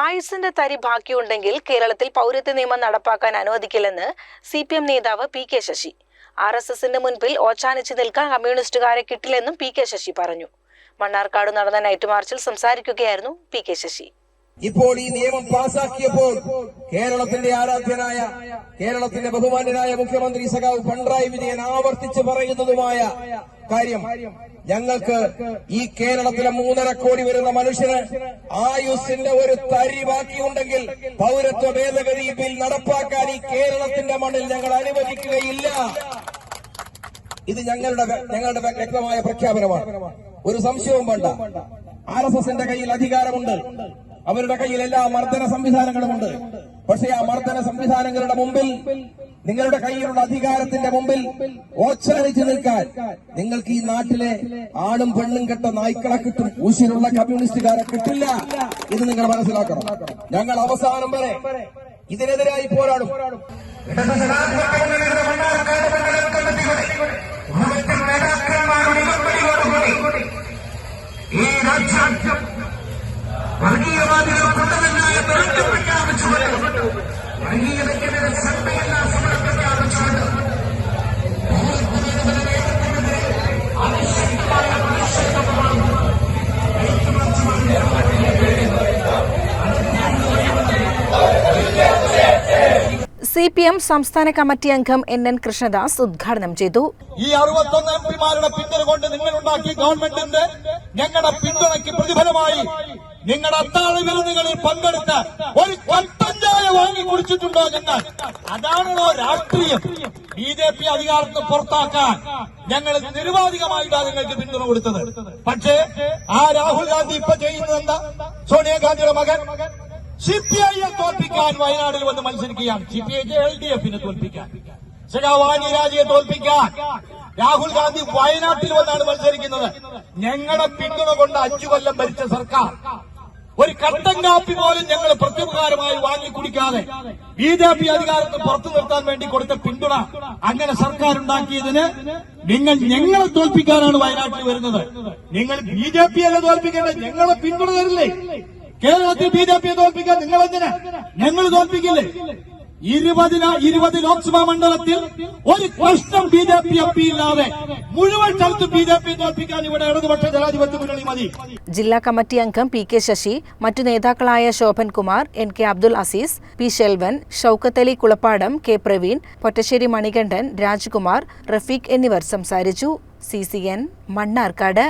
ആയുസിന്റെ തരി ബാക്കിയുണ്ടെങ്കിൽ കേരളത്തിൽ പൗരത്വ നിയമം നടപ്പാക്കാൻ അനുവദിക്കില്ലെന്ന് CPM നേതാവ് PK ശശി. RSSന്റെ മുൻപിൽ ഓച്ചാനിച്ച് നിൽക്കാൻ കമ്മ്യൂണിസ്റ്റുകാരെ കിട്ടില്ലെന്നും PK ശശി പറഞ്ഞു. മണ്ണാർക്കാട് നടന്ന നൈറ്റ് മാർച്ചിൽ സംസാരിക്കുകയായിരുന്നു PK ശശി. ഇപ്പോൾ ഈ നിയമം പാസാക്കിയപ്പോൾ കേരളത്തിന്റെ ആരാധ്യനായ, കേരളത്തിന്റെ ബഹുമാന്യനായ മുഖ്യമന്ത്രി സഖാവ് പിണറായി വിജയൻ ആവർത്തിച്ച് പറയുന്നതുമായ കാര്യം, ഞങ്ങൾക്ക് ഈ കേരളത്തിലെ 3.5 കോടി വരുന്ന മനുഷ്യന് ആയുസിന്റെ ഒരു തരി ബാക്കിയുണ്ടെങ്കിൽ പൗരത്വ ഭേദഗതി ബിൽ നടപ്പാക്കാൻ ഈ കേരളത്തിന്റെ മണ്ണിൽ ഞങ്ങൾ അനുവദിക്കുകയില്ല. ഇത് ഞങ്ങളുടെ വ്യക്തമായ പ്രഖ്യാപനമാണ്. ഒരു സംശയവും വേണ്ട. RSSന്റെ കയ്യിൽ അധികാരമുണ്ട്, അവരുടെ കയ്യിൽ എല്ലാ മർദ്ദന സംവിധാനങ്ങളുമുണ്ട്. പക്ഷേ ആ മർദ്ദന സംവിധാനങ്ങളുടെ മുമ്പിൽ, നിങ്ങളുടെ കയ്യിലുള്ള അധികാരത്തിന്റെ മുമ്പിൽ ഓച്ചാനിച്ച് നിൽക്കാൻ നിങ്ങൾക്ക് ഈ നാട്ടിലെ ആണും പെണ്ണും കെട്ട നായ്ക്കളെ കിട്ടും, ഉശിരുള്ള കമ്മ്യൂണിസ്റ്റുകാരെ കിട്ടില്ല. ഇത് നിങ്ങൾ മനസ്സിലാക്കണം. ഞങ്ങൾ അവസാനം വരെ ഇതിനെതിരായി പോരാടും. ഈ രാജ്യം വർഗീയവാദികൾ കൊണ്ടതന്നായ ദുരന്തം പ്രഖ്യാപിച്ചുകൊണ്ട്, വർഗീയതയ്ക്കെതിരെ ശക്തിയുള്ള സമരം പ്രഖ്യാപിച്ചുകൊണ്ട് CPM സംസ്ഥാന കമ്മിറ്റി അംഗം NN കൃഷ്ണദാസ് ഉദ്ഘാടനം ചെയ്തു. ഈ 61 MPമാരുടെ പിന്തുണ കൊണ്ട് നിങ്ങൾ ഉണ്ടാക്കിയ ഗവൺമെന്റിന്റെ ഞങ്ങളുടെ പിന്തുണയ്ക്ക് പ്രതിഫലമായി നിങ്ങളുടെ അത്താഴ വിരുന്നുകളിൽ പങ്കെടുത്ത് ഒരു കട്ടൻ ചായ വാങ്ങി കുടിച്ചിട്ടുണ്ടോ ഞങ്ങൾ? അതാണല്ലോ രാഷ്ട്രീയം. BJP അധികാരത്തിൽ പുറത്താക്കാൻ ഞങ്ങൾ നിരുപാധികമായിട്ടാണ് നിങ്ങൾക്ക് പിന്തുണ കൊടുത്തത്. പക്ഷേ ആ രാഹുൽ ഗാന്ധി ഇപ്പൊ ചെയ്യുന്നത് എന്താ? സോണിയാഗാന്ധിയുടെ മകൻ CPIയെ തോൽപ്പിക്കാൻ വയനാട്ടിൽ വന്ന് മത്സരിക്കുകയാണ്. CPIക്ക് LDFനെ തോൽപ്പിക്കാൻ, സഖാവാനി രാജയെ തോൽപ്പിക്കാൻ രാഹുൽ ഗാന്ധി വയനാട്ടിൽ വന്നാണ് മത്സരിക്കുന്നത്. ഞങ്ങളുടെ പിന്തുണ കൊണ്ട് 5 കൊല്ലം ഭരിച്ച സർക്കാർ ഒരു കട്ടൻ കാപ്പി പോലും ഞങ്ങൾ പ്രത്യുപകാരമായി വാങ്ങിക്കുടിക്കാതെ BJP അധികാരത്തിൽ പുറത്തു നിർത്താൻ വേണ്ടി കൊടുത്ത പിന്തുണ, അങ്ങനെ സർക്കാർ ഉണ്ടാക്കിയതിന് നിങ്ങൾ ഞങ്ങളെ തോൽപ്പിക്കാനാണ് വയനാട്ടിൽ വരുന്നത്. നിങ്ങൾ BJPയെ തോൽപ്പിക്കേണ്ടത് ഞങ്ങളെ പിന്തുണ തരില്ലേ? കേരളത്തിൽ BJPയെ തോൽപ്പിക്കാൻ നിങ്ങളെന്തിനാ? ഞങ്ങൾ തോൽപ്പിക്കില്ലേ? 20 ലോക്സഭാ മണ്ഡലത്തിൽ ഒരു പ്രശ്നം BJP MP ഇല്ലാതെ മുഴുവൻ സ്ഥലത്തും BJP തോൽപ്പിക്കാൻ ഇവിടെ ഇടതുപക്ഷ ജനാധിപത്യ മുന്നണി മതി. ജില്ലാ കമ്മിറ്റി അംഗം PK ശശി, മറ്റു നേതാക്കളായ Shobhan Kumar, NK Abdul Azeez, P Selvan, Shoukath Ali Kulappadam, K Praveen, Pottassery Manikandan, Rajkumar, Rafeeq എന്നിവർ സംസാരിച്ചു. CCN മണ്ണാർക്കാട്.